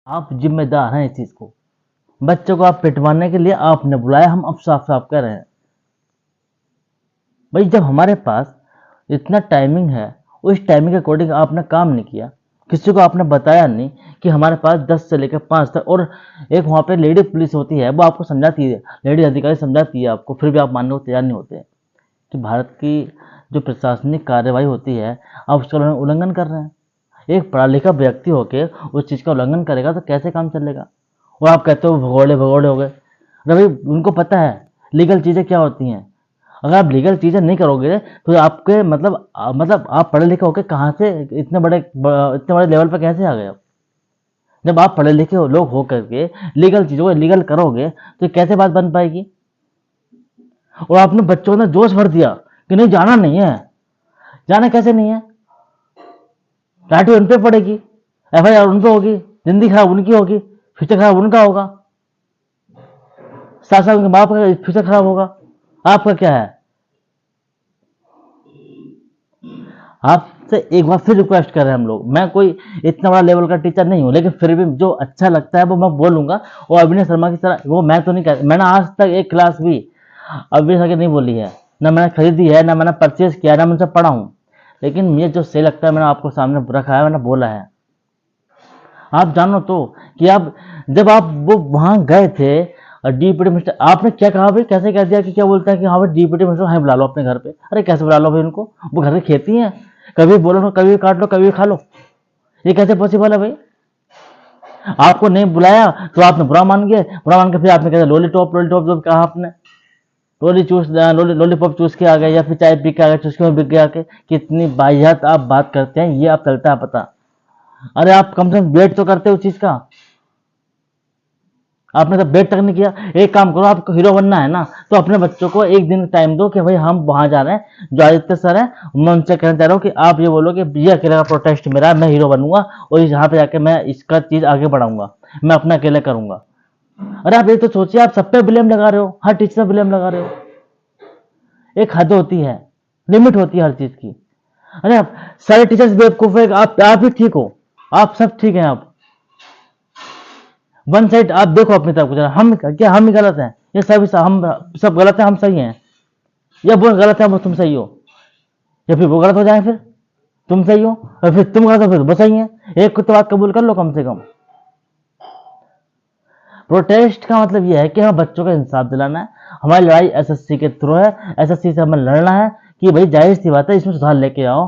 आप जिम्मेदार हैं इस चीज को। बच्चों को आप पिटवाने के लिए आपने बुलाया, हम अब साफ साफ कह रहे हैं भाई, जब हमारे पास इतना टाइमिंग है, उस टाइमिंग के अकॉर्डिंग आपने काम नहीं किया, किसी को आपने बताया नहीं कि हमारे पास 10 से लेकर 5 तक, और एक वहाँ पे लेडी पुलिस होती है, वो आपको समझाती है, लेडी अधिकारी समझाती है आपको, फिर भी आप मानने को तैयार नहीं होते कि भारत की जो प्रशासनिक कार्यवाही होती है, आप उसका उल्लंघन कर रहे हैं। एक पढ़ा लिखा व्यक्ति होकर उस चीज़ का उल्लंघन करेगा तो कैसे काम चलेगा? और आप कहते हो भगोड़े भगोड़े हो गए। अरे भाई, उनको पता है लीगल चीज़ें क्या होती हैं। अगर आप लीगल चीज़ें नहीं करोगे तो आपके मतलब आप पढ़े लिखे होकर कहाँ से इतने बड़े लेवल पर कैसे आ गए आप? जब आप पढ़े लिखे हो लोग हो करके लीगल चीज़ों को लीगल करोगे तो कैसे बात बन पाएगी? और आपने बच्चों ने जोश भर दिया कि नहीं, जाना नहीं है। जाना कैसे नहीं है? लाठी उन पे पड़ेगी, FIR उन पे होगी, जिंदगी खराब उनकी होगी, फ्यूचर खराब उनका होगा, साथ साथ उनके बाप का फ्यूचर खराब होगा। आपका क्या है? आपसे एक बार फिर रिक्वेस्ट कर रहे हैं हम लोग, मैं कोई इतना बड़ा लेवल का टीचर नहीं हूं, लेकिन फिर भी जो अच्छा लगता है वो मैं बोलूंगा। और अभिनय शर्मा की तरह वो मैं तो नहीं कह, मैंने आज तक एक क्लास भी अभिनय शर्मा की नहीं बोली है, ना मैंने खरीदी है, ना मैंने परचेज किया, ना मैं उनसे पढ़ा हूं। लेकिन मुझे जो सही लगता है मैंने आपको सामने रखा है, मैंने बोला है। आप जानो तो कि आप जब आप वो वहां गए थे, डिप्टी मिनिस्टर आपने क्या कहा भाई, कैसे कह दिया कि क्या बोलता है कि हाँ भाई डिप्टी मिनिस्टर हाँ बुला लो अपने घर पे। अरे कैसे बुला लो भाई उनको? वो घर की खेती है, कभी बोलो, कभी काट लो, कभी खा लो। ये कैसे पॉसिबल है भाई? आपको नहीं बुलाया तो आपने बुरा मान गए, बुरा मान के फिर आपने कहते लॉलीपॉप लॉलीपॉप जो कहा आपने, लॉलीपॉप चूस के आ गए, या फिर चाय पी के आ गए, चुस्के में बिक गया के। कितनी बाहियात आप बात करते हैं, ये आप चलता है पता। अरे आप कम से कम वेट तो करते हो उस चीज का, आपने तो वेट तक नहीं किया। एक काम करो, आपको हीरो बनना है ना तो अपने बच्चों को एक दिन टाइम दो कि भाई हम वहां जा रहे हैं, जो आदित्य सर है, मैं उनसे कहना चाह रहा हूँ कि आप ये बोलो कि ये अकेले का प्रोटेस्ट मेरा, मैं हीरो बनूंगा और यहाँ पे जाके मैं इसका चीज आगे बढ़ाऊंगा, मैं अपना अकेले करूंगा। अरे आप ये तो सोचिए, आप सब पे ब्लेम लगा रहे हो, हर टीचर पे ब्लेम लगा रहे हो। एक हद होती है, लिमिट होती है हर चीज की। अरे आप सारे टीचर्स बेवकूफ है, आप ही ठीक हो, आप सब ठीक है। आप वन साइड आप देखो अपनी तरफ जरा, हम ही गलत हैं, ये सभी हम सब गलत हैं, हम सही हैं, या वो गलत है वो तुम सही हो, या फिर वो गलत हो जाए फिर तुम सही हो, और फिर तुम गलत हो फिर वो सही है। एक तो बात कबूल कर लो कम से कम। प्रोटेस्ट का मतलब यह है कि हमें बच्चों का इंसाफ दिलाना है। हमारी लड़ाई SSC के थ्रू है, SSC से हमें लड़ना है कि भाई जाहिर सी बात है इसमें सुधार लेके आओ।